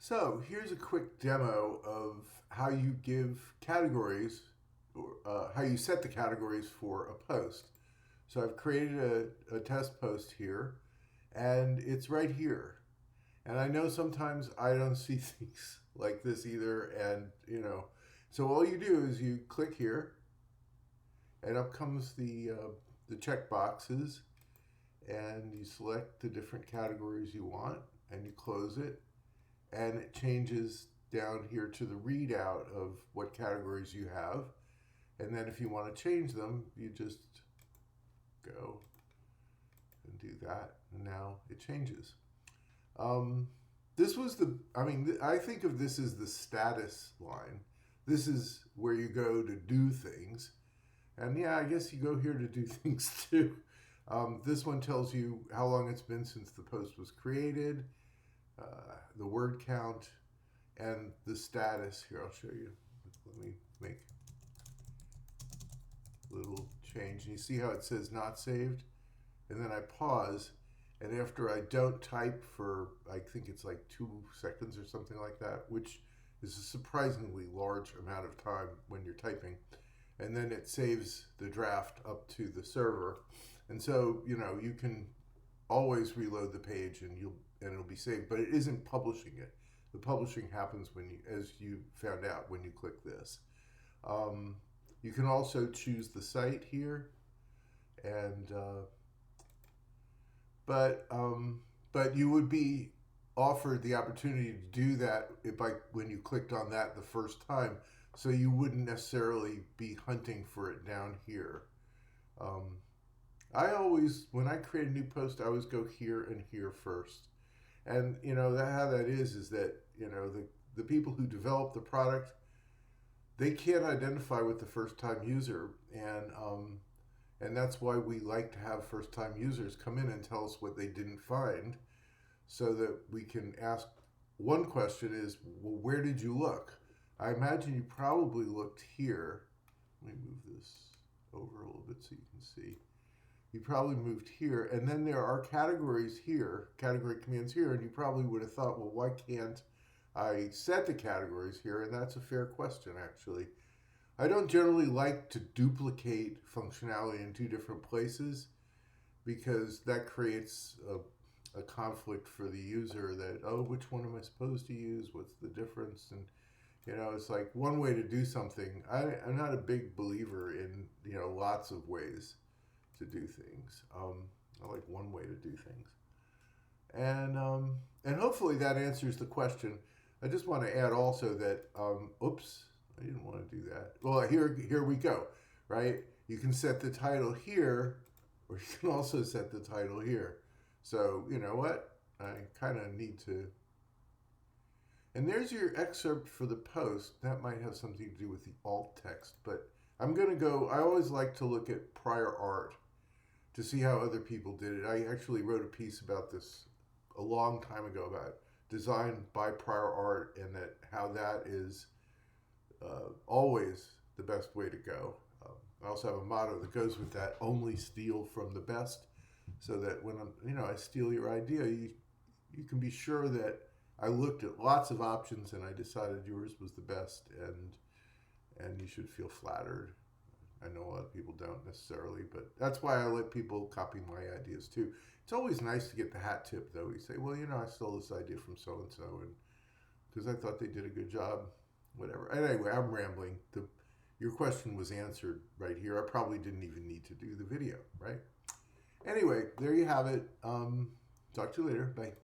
So here's a quick demo of how you give categories, or how you set the categories for a post. So I've created a test post here, and it's right here. And I know sometimes I don't see things like this either, and so all you do is you click here, and up comes the check boxes, and you select the different categories you want, and you close it, and it changes down here to the readout of what categories you have. And then if you want to change them, you just go and do that, and now it changes. This was I think of this as the status line. This is where you go to do things. And yeah, I guess you go here to do things too. This one tells you how long it's been since the post was created, the word count, and the status. Here, I'll show you. Let me make a little change. And you see how it says not saved? And then I pause, and after I don't type for, I think it's like 2 seconds or something like that, which is a surprisingly large amount of time when you're typing. And then it saves the draft up to the server. And so, you can always reload the page and it'll be saved, but it isn't publishing it. The publishing happens as you found out, when you click this. You can also choose the site here, and but you would be offered the opportunity to do that when you clicked on that the first time, so you wouldn't necessarily be hunting for it down here. When I create a new post, I always go here and here first. And how that is that the people who develop the product, they can't identify with the first time user, and that's why we like to have first time users come in and tell us what they didn't find, so that we can ask. One question is, well, where did you look? I imagine you probably looked here. Let me move this over a little bit so you can see. You probably moved here, and then there are categories here, category commands here, and you probably would have thought, well, why can't I set the categories here? And that's a fair question, actually. I don't generally like to duplicate functionality in 2 different places, because that creates a conflict for the user that, oh, which one am I supposed to use? What's the difference? And it's like one way to do something. I'm not a big believer in lots of ways to do things. I like one way to do things, and hopefully that answers the question. I just want to add also that oops, I didn't want to do that. Well, here we go. Right, you can set the title here, or you can also set the title here. So you know what? I kind of need to. And there's your excerpt for the post. That might have something to do with the alt text, but I'm going to go. I always like to look at prior art to see how other people did it. I actually wrote a piece about this a long time ago, about design by prior art, and how that is always the best way to go. I also have a motto that goes with that: only steal from the best, so that when I steal your idea, you can be sure that I looked at lots of options and I decided yours was the best, and you should feel flattered. I know a lot of people don't necessarily, but that's why I let people copy my ideas too. It's always nice to get the hat tip, though. You say, well, I stole this idea from so-and-so, and because I thought they did a good job, whatever. Anyway, I'm rambling. Your question was answered right here. I probably didn't even need to do the video, right? Anyway, there you have it. Talk to you later. Bye.